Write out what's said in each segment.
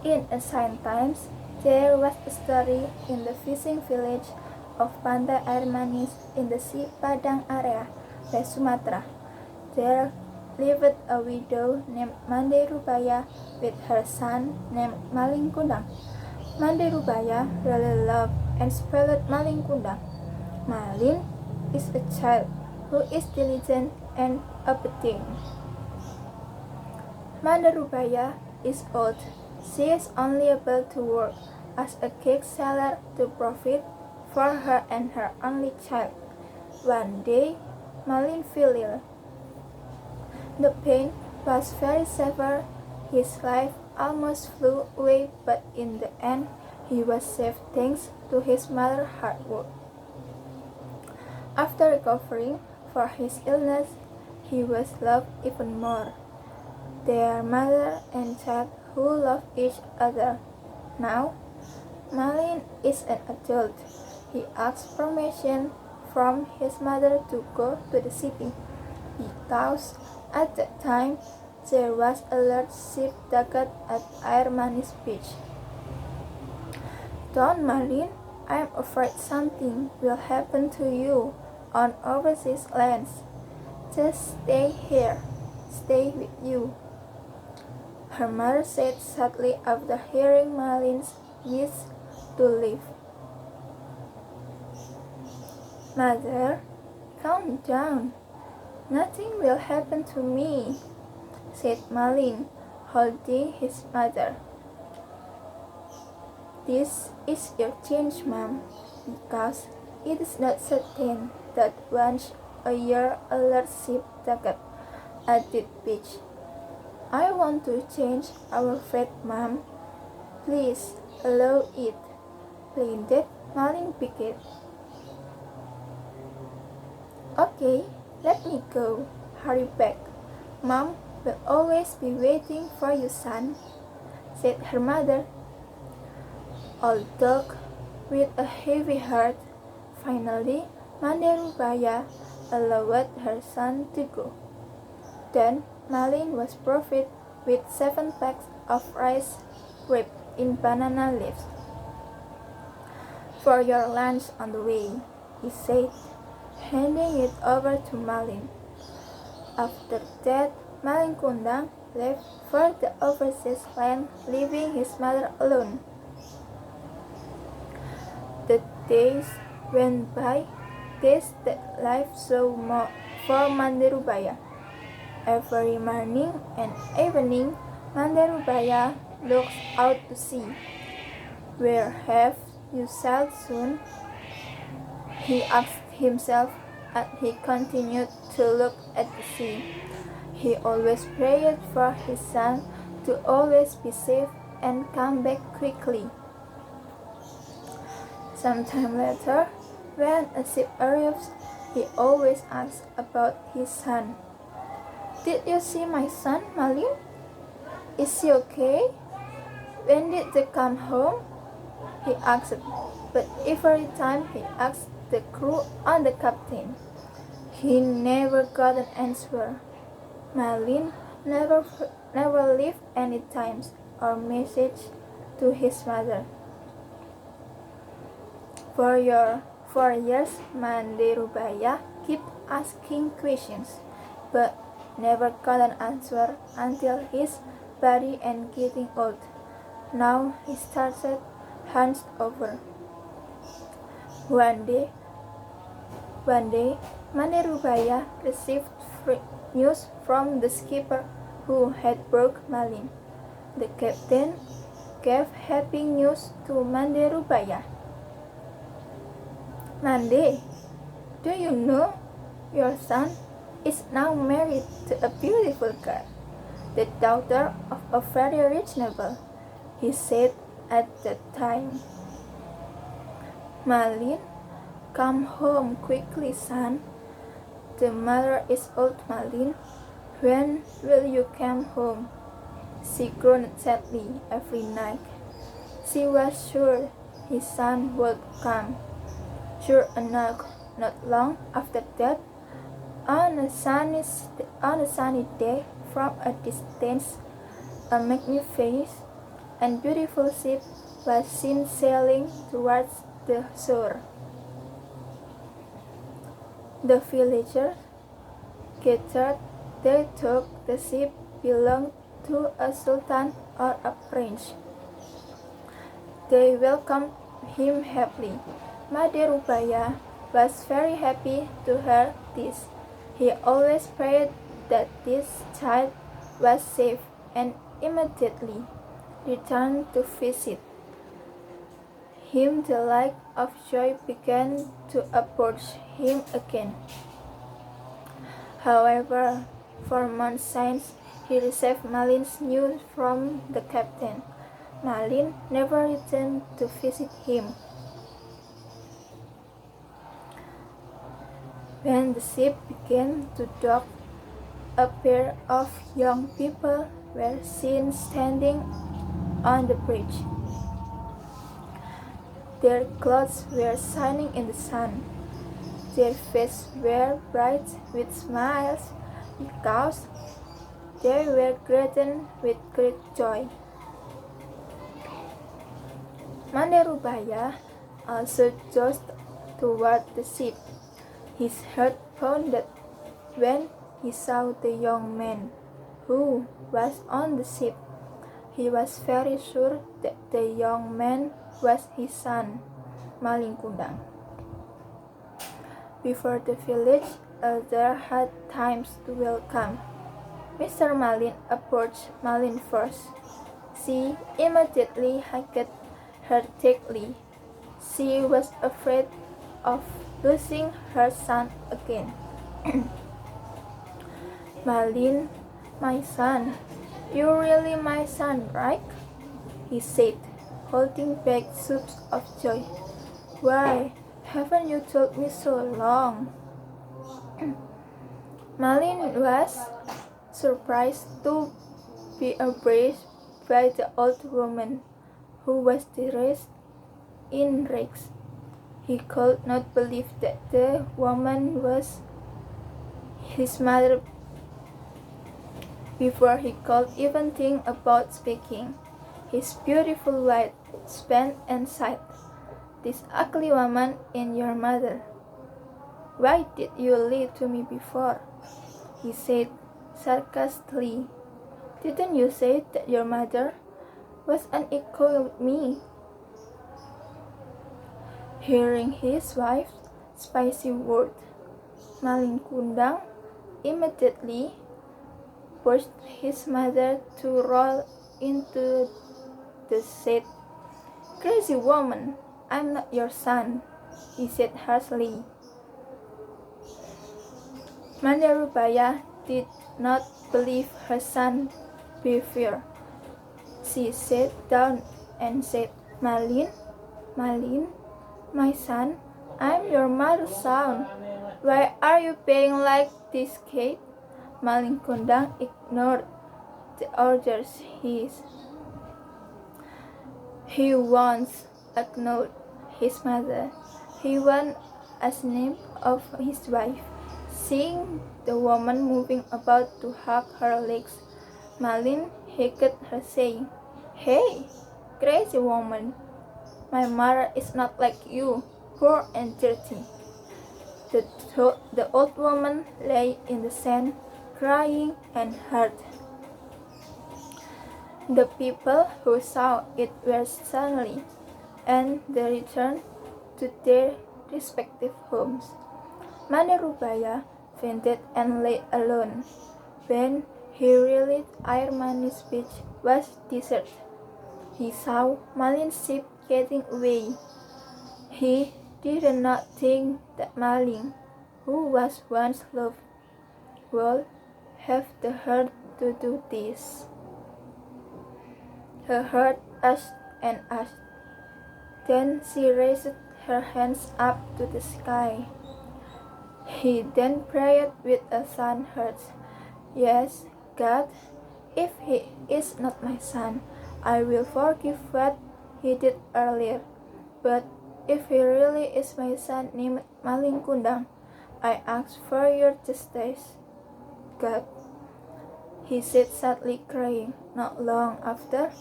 In ancient times, there was a story in the fishing village of Pantai Air Manis in the Sea Padang area, West Sumatra. There lived a widow named Mande Rubaya with her son named Malin Kundang. Mande Rubaya really loved and spoiled Malin Kundang. Malin is a child who is diligent and obedient. Mande Rubaya is old. She is only able to work as a cake seller to profit for her and her only child. One day, Malin fell ill. The pain was very severe. His life almost flew away, but in the end, he was saved thanks to his mother's hard work. After recovering from his illness, he was loved even more. Their mother and child who love each other. Now, Malin is an adult. He asks permission from his mother to go to the city because at that time there was a large ship docked at Air Manis beach. Don't, Malin, I am afraid something will happen to you on overseas lands. Just stay here. Stay with you. Her mother said sadly after hearing Malin's wish to leave. Mother, calm down. Nothing will happen to me, said Malin, holding his mother. This is your chance, Mom, because it is not certain that once a year a large ship docked at this beach. I want to change our fate, Mom. Please allow it, pleaded Malin begged. Okay, let me go. Hurry back. Mom will always be waiting for you, son, said her mother. Although with a heavy heart, finally Mande Rubaya allowed her son to go. Then Malin was provided with 7 packs of rice wrapped in banana leaves. For your lunch on the way, he said, handing it over to Malin. After that, Malin Kundang left for the overseas land, leaving his mother alone. The days went by, days that life saw more for Mande Rubaya. Every morning and evening, Mande Rubaya looks out to sea. Where have you sailed soon? He asked himself as he continued to look at the sea. He always prayed for his son to always be safe and come back quickly. Sometime later, when a ship arrives, he always asks about his son. Did you see my son, Malin? Is he okay? When did they come home? He asked, but every time he asked the crew and the captain, he never got an answer. Malin never left any times or message to his mother. For years, Mande Rubaya kept asking questions, but never got an answer until his body and getting old. Now he started hunched over. One day, Mande Rubaya received news from the skipper who had brought Malin. The captain gave happy news to Mande Rubaya. Mande, do you know your son is now married to a beautiful girl, the daughter of a very rich noble, he said at that time. Malin, come home quickly, son. The mother is old, Malin. When will you come home? She groaned sadly every night. She was sure his son would come. Sure enough, not long after that, on a sunny day from a distance, a magnificent and beautiful ship was seen sailing towards the shore. The villagers gathered. They thought the ship belonged to a sultan or a prince. They welcomed him happily. Madirubaya was very happy to hear this. He always prayed that this child was safe and immediately returned to visit him. The light of joy began to approach him again. However, for months since he received Malin's news from the captain, Malin never returned to visit him. When the ship began to dock, a pair of young people were seen standing on the bridge. Their clothes were shining in the sun. Their faces were bright with smiles because they were laden with great joy. Manderubaya also jogged toward the ship. His heart pounded when he saw the young man who was on the ship. He was very sure that the young man was his son, Malin Kundang. Before the village elder had time to welcome, Mr. Malin approached Malin first. She immediately hugged her tightly. She was afraid of losing her son again. Malin, my son, you're really my son, right? He said, holding back sobs of joy. Why haven't you told me so long? Malin was surprised to be embraced by the old woman, who was dressed in rags. He could not believe that the woman was his mother before he could even think about speaking. His beautiful wife spent and sighed, "This ugly woman is your mother. Why did you lie to me before?" He said sarcastically. "Didn't you say that your mother was unequal with me?" Hearing his wife's spicy word, Malin Kundang immediately pushed his mother to roll into the seat. "Crazy woman, I'm not your son," he said harshly. Mandarubaya did not believe her son's behavior. She sat down and said, Malin, my son, I'm your mother's son. Why are you being like this, kid?" Malin Kundang ignored the orders. He once acknowledged his mother. He was ashamed of his wife. Seeing the woman moving about to hug her legs, Malin heckled her, saying, "Hey, crazy woman! My mother is not like you, poor and dirty." The old woman lay in the sand, crying and hurt. The people who saw it were suddenly, and they returned to their respective homes. Mandarubaya fainted and lay alone. When he realized Airmanis beach was deserted, he saw Malin's ship getting away. He did not think that Malin, who was once loved, would have the heart to do this. Her heart asked and asked. Then she raised her hands up to the sky. He then prayed with a sad heart, "Yes, God, if he is not my son, I will forgive what he did earlier. But if he really is my son named Malin Kundang, I ask for your justice, God," he said sadly, crying. Not long after,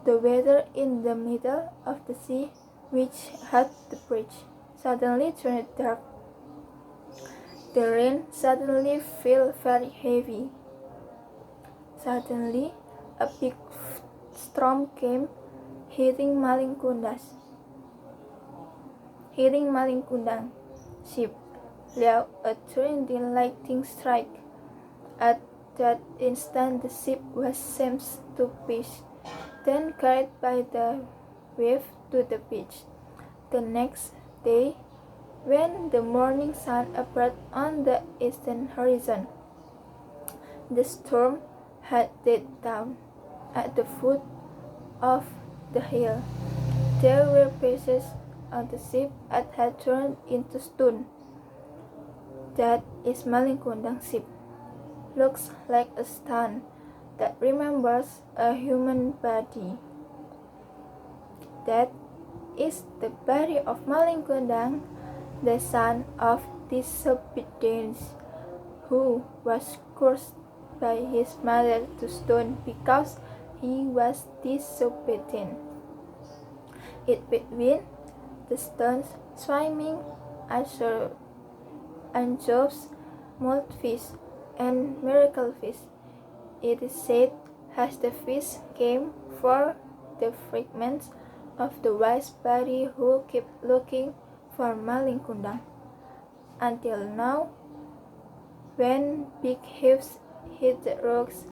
The weather in the middle of the sea, which had the bridge, suddenly turned dark. The rain suddenly fell very heavy. Suddenly, a big storm came, hitting Kundang ship. Loud a threatening lightning strike. At that instant, the ship was smashed to pieces, then carried by the wave to the beach. The next day, when the morning sun appeared on the eastern horizon, the storm had died down. At the foot of the hill, there were pieces of the ship that had turned into stone. That is Malin ship. Looks like a stone that remembers a human body. That is the body of Malin the son of disobedience, who was cursed by his mother to stone because he was disobedient. It between the stones swimming anchovies, moldfish, and miracle fish. It is said as the fish came for the fragments of the wise body who kept looking for Malin until now, when big waves hit the rocks